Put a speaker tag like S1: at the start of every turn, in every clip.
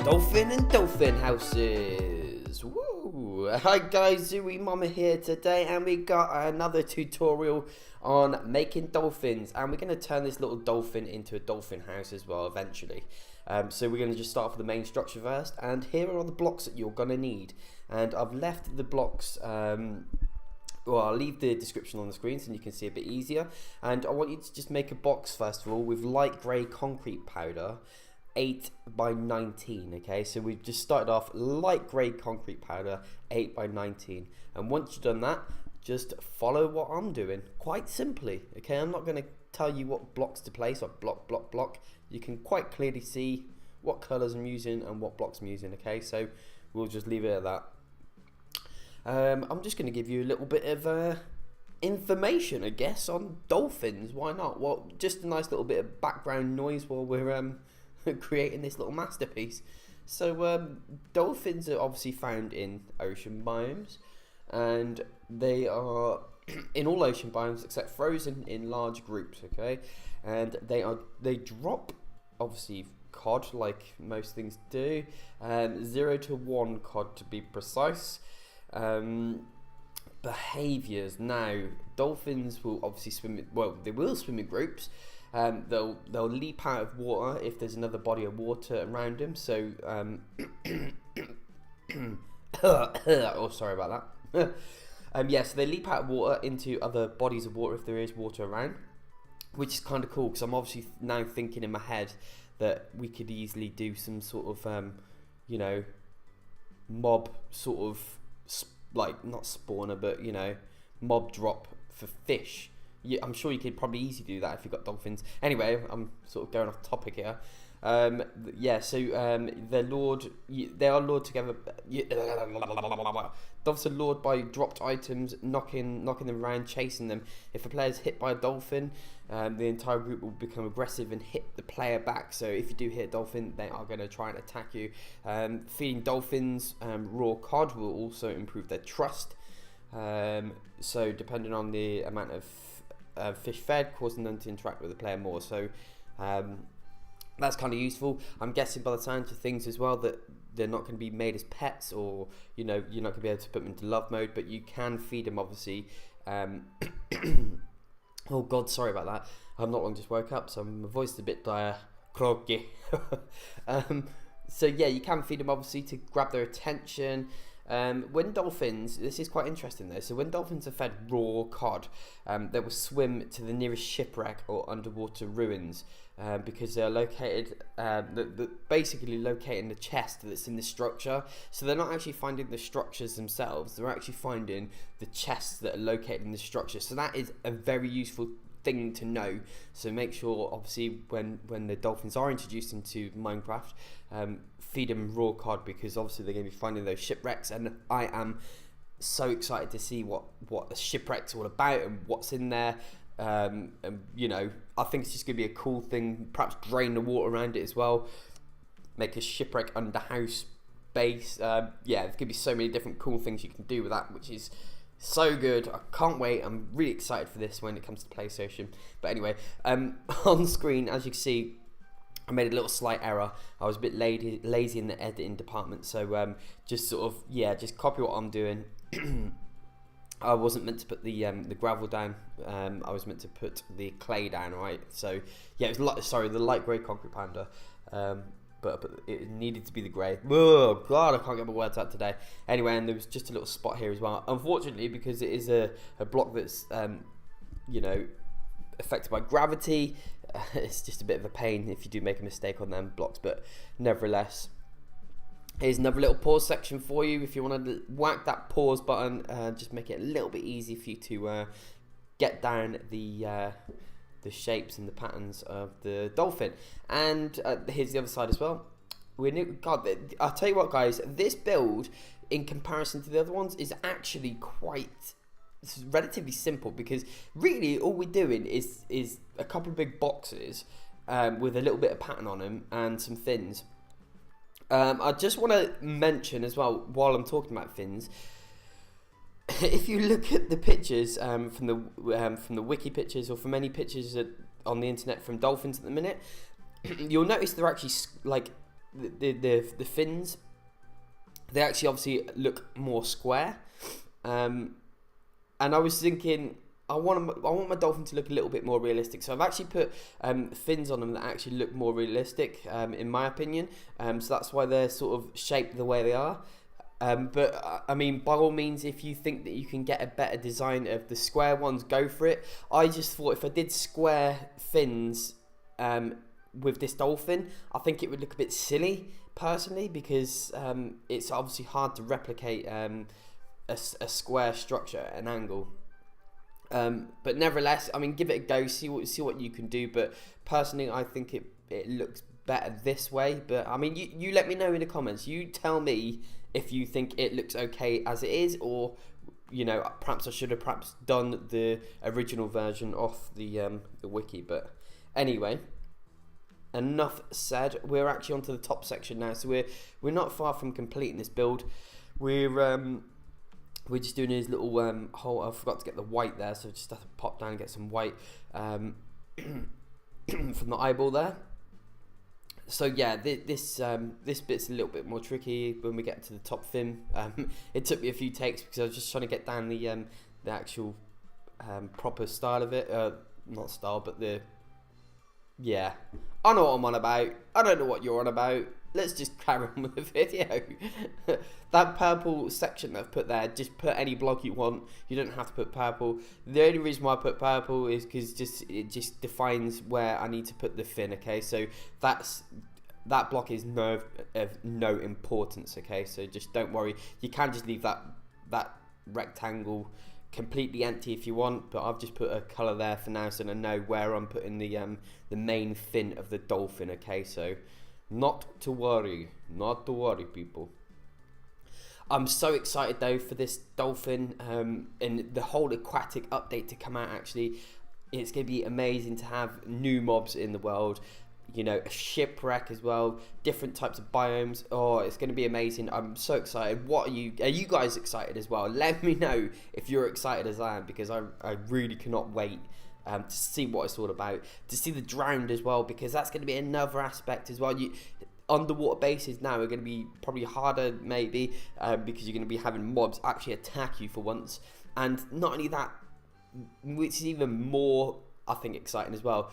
S1: Dolphin and Dolphin houses. Woo! Hi guys, zu-wii-mama here today, and we got another tutorial on making dolphins, and we're going to turn this little dolphin into a dolphin house as well eventually. So we're going to just start off with the main structure first, and here are all the blocks that you're going to need. And I've left the blocks, well, I'll leave the description on the screen so you can see a bit easier. And I want you to just make a box first of all with light grey concrete powder, 8 by 19. Okay, so we've just started off light grey concrete powder, 8 by 19. And once you've done that, just follow what I'm doing quite simply. Okay, I'm not going to tell you what blocks to place, or block. You can quite clearly see what colours I'm using and what blocks I'm using. Okay, so we'll just leave it at that. I'm just going to give you a little bit of information, I guess, on dolphins. Why not? Well, just a nice little bit of background noise while we're creating this little masterpiece. So dolphins are obviously found in ocean biomes, and they are in all ocean biomes except frozen in large groups. Okay, and they drop obviously cod like most things do, 0 to 1 cod to be precise. Behaviours. Now, dolphins will obviously swim. Well, they will swim in groups. They'll leap out of water if there's another body of water around them. So, oh, sorry about that. Yeah, so they leap out of water into other bodies of water if there is water around, which is kind of cool because I'm obviously now thinking in my head that we could easily do some sort of, you know, mob sort of, like, not spawner, but, you know, mob drop for fish. I'm sure you could probably easily do that if you've got dolphins. Anyway, I'm sort of going off topic here. Yeah, so they are lured together. Dolphins are lured by dropped items, knocking them around, chasing them. If a player is hit by a dolphin, the entire group will become aggressive and hit the player back. So if you do hit a dolphin, they are going to try and attack you. Feeding dolphins raw cod will also improve their trust. So depending on the amount of fish fed, causing them to interact with the player more. So that's kind of useful. I'm guessing by the sounds of things as well that they're not going to be made as pets, or, you know, you're not going to be able to put them into love mode, but you can feed them obviously. Oh god, sorry about that. I'm not long just woke up, so my voice is a bit croaky. So yeah, you can feed them obviously to grab their attention. When dolphins, this is quite interesting though, so when dolphins are fed raw cod, they will swim to the nearest shipwreck or underwater ruins, because they are located, basically locating the chest that's in the structure. So they're not actually finding the structures themselves, they're actually finding the chests that are located in the structure. So that is a very useful thing to know. So make sure obviously when the dolphins are introduced into Minecraft, feed them raw cod, because obviously they're going to be finding those shipwrecks, and I am so excited to see what the shipwreck's all about and what's in there. And you know, I think it's just going to be a cool thing. Perhaps drain the water around it as well, make a shipwreck under house base. Yeah, there's going to be so many different cool things you can do with that, which is so good. I can't wait. I'm really excited for this when it comes to PlayStation. But anyway, on screen, as you can see, I made a little slight error. I was a bit lazy in the editing department, so just sort of, yeah, just copy what I'm doing. I wasn't meant to put the gravel down. I was meant to put the clay down, right? So yeah, it was the light grey concrete pounder. But it needed to be the grey. Oh god, I can't get my words out today. Anyway, and there was just a little spot here as well. Unfortunately, because it is a block that's you know, affected by gravity, it's just a bit of a pain if you do make a mistake on them blocks. But nevertheless, here's another little pause section for you. If you want to whack that pause button, just make it a little bit easy for you to get down the shapes and the patterns of the dolphin. And here's the other side as well. God, I'll tell you what, guys, this build in comparison to the other ones is actually relatively simple, because really all we're doing is a couple of big boxes with a little bit of pattern on them and some fins. I just want to mention as well, while I'm talking about fins, if you look at the pictures from the wiki pictures, or from any pictures on the internet from dolphins at the minute, you'll notice they're actually like the fins, they actually obviously look more square. And I was thinking, I want my dolphin to look a little bit more realistic. So I've actually put fins on them that actually look more realistic, in my opinion. So that's why they're sort of shaped the way they are. But I mean, by all means, if you think that you can get a better design of the square ones, go for it. I just thought if I did square fins with this dolphin, I think it would look a bit silly, personally, because it's obviously hard to replicate a square structure at an angle. But nevertheless, I mean, give it a go, see what you can do. But personally, I think it looks better this way. But I mean, you let me know in the comments. You tell me if you think it looks okay as it is, or perhaps I should have done the original version off the wiki. But anyway, enough said. We're actually onto the top section now, so we're not far from completing this build. We're just doing his little hole. I forgot to get the white there, so just have to pop down and get some white from the eyeball there. So yeah, this bit's a little bit more tricky when we get to the top fin. It took me a few takes because I was just trying to get down the actual proper style of it. Not style, but yeah. I know what I'm on about. I don't know what you're on about. Let's just carry on with the video. That purple section that I've put there, just put any block you want. You don't have to put purple. The only reason why I put purple is because it just defines where I need to put the fin, okay? So that block is of no importance, okay? So just don't worry. You can just leave that rectangle completely empty if you want, but I've just put a colour there for now so I know where I'm putting the main fin of the dolphin, okay? So not to worry, people. I'm so excited though for this dolphin and the whole aquatic update to come out. Actually, it's going to be amazing to have new mobs in the world, a shipwreck as well, different types of biomes. Oh, it's going to be amazing. I'm so excited. Are you guys excited as well? Let me know if you're excited as I am, because I really cannot wait to see what it's all about, to see the drowned as well, because that's going to be another aspect as well. Underwater bases now are going to be probably harder, maybe, because you're going to be having mobs actually attack you for once. And not only that, which is even more, I think, exciting as well,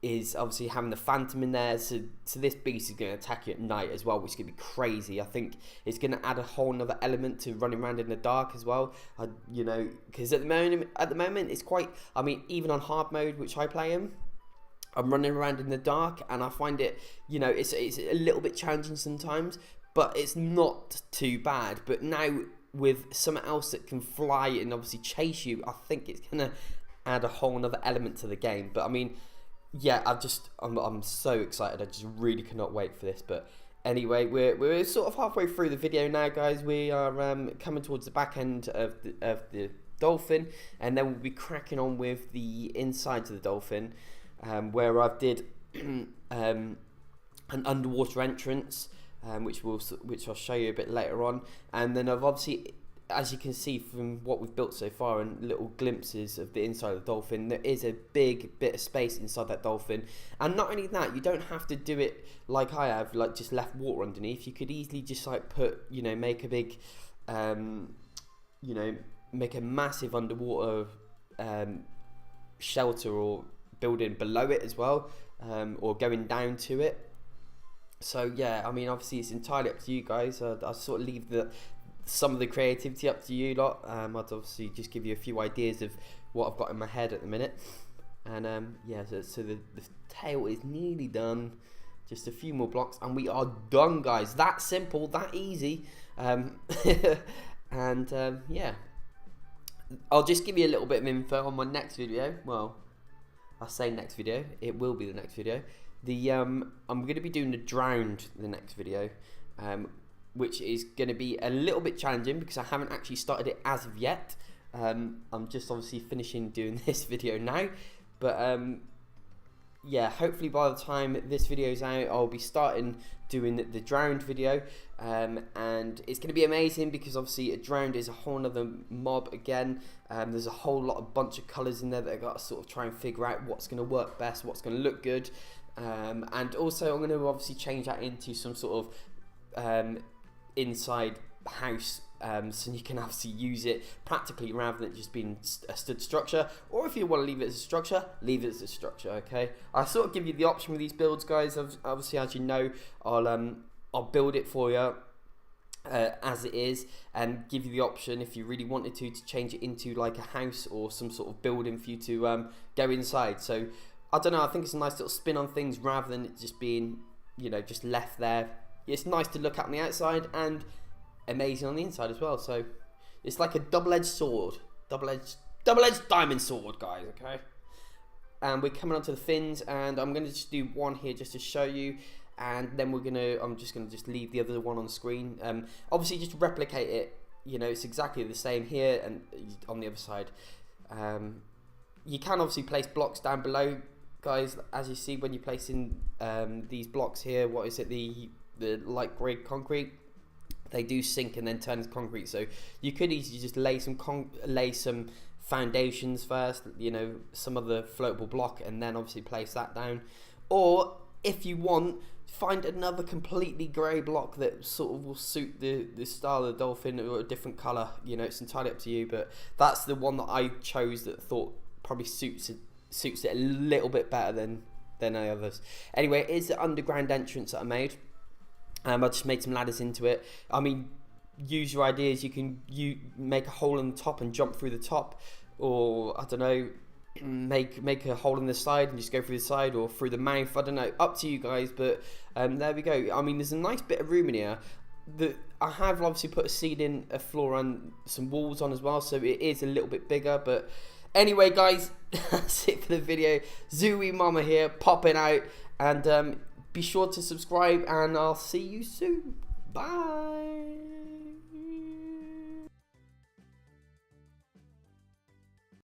S1: is obviously having the phantom in there. So this beast is going to attack you at night as well, which is going to be crazy. I think it's going to add a whole another element to running around in the dark as well. Because at the moment it's quite, I mean, even on hard mode, which I play in, I'm running around in the dark and I find it, it's a little bit challenging sometimes, but it's not too bad. But now with something else that can fly and obviously chase you, I think it's going to add a whole another element to the game. But I mean, yeah, I'm so excited. I just really cannot wait for this. But anyway, we're sort of halfway through the video now, guys. We are coming towards the back end of the dolphin, and then we'll be cracking on with the insides of the dolphin, where I've did an underwater entrance, which I'll show you a bit later on, and then I've obviously, as you can see from what we've built so far and little glimpses of the inside of the dolphin, there is a big bit of space inside that dolphin. And not only that, you don't have to do it like I have, like just left water underneath. You could easily just like put, make a big, make a massive underwater shelter or building below it as well, or going down to it. So yeah, I mean, obviously it's entirely up to you guys. I sort of leave some of the creativity up to you lot. I'd obviously just give you a few ideas of what I've got in my head at the minute. And yeah, so the tail is nearly done. Just a few more blocks and we are done, guys. That simple, that easy. Yeah, I'll just give you a little bit of info on my next video. Well, I say next video, it will be the next video. I'm going to be doing the drowned the next video, which is going to be a little bit challenging because I haven't actually started it as of yet. I'm just obviously finishing doing this video now, but yeah, hopefully by the time this video is out, I'll be starting doing the drowned video, and it's going to be amazing because obviously a drowned is a whole other mob again. There's a whole bunch of colours in there that I've got to sort of try and figure out what's going to work best, what's going to look good. And also I'm going to obviously change that into some sort of inside house, so you can obviously use it practically rather than just being a stud structure. Or if you want to leave it as a structure, leave it as a structure. Okay, I sort of give you the option with these builds, guys. Obviously, as you know, I'll build it for you as it is, and give you the option if you really wanted to change it into like a house or some sort of building for you to go inside. So I don't know, I think it's a nice little spin on things rather than it just being, you know, just left there. It's nice to look at on the outside and amazing on the inside as well. So it's like a double-edged sword, double-edged diamond sword, guys. Okay, and we're coming on to the fins, and I'm gonna just do one here just to show you, and then I'm just gonna leave the other one on the screen. Obviously just replicate it, you know, it's exactly the same here and on the other side. You can obviously place blocks down below, guys, as you see when you're placing these blocks here. What is it, the light grey concrete? They do sink and then turn into concrete, so you could easily just lay some foundations first, you know, some of the floatable block, and then obviously place that down. Or if you want, find another completely grey block that sort of will suit the style of the dolphin, or a different colour. You know, it's entirely up to you, but that's the one that I chose that I thought probably suits it a little bit better than any others. Anyway, it is the underground entrance that I made. I just made some ladders into it. I mean, use your ideas. You make a hole in the top and jump through the top, or I don't know, make a hole in the side and just go through the side, or through the mouth. I don't know, up to you guys. But there we go. I mean, there's a nice bit of room in here. I have obviously put a ceiling, a floor, and some walls on as well, so it is a little bit bigger. But anyway, guys, that's it for the video. Zu-wii-mama here, popping out, and be sure to subscribe, and I'll see you soon. Bye.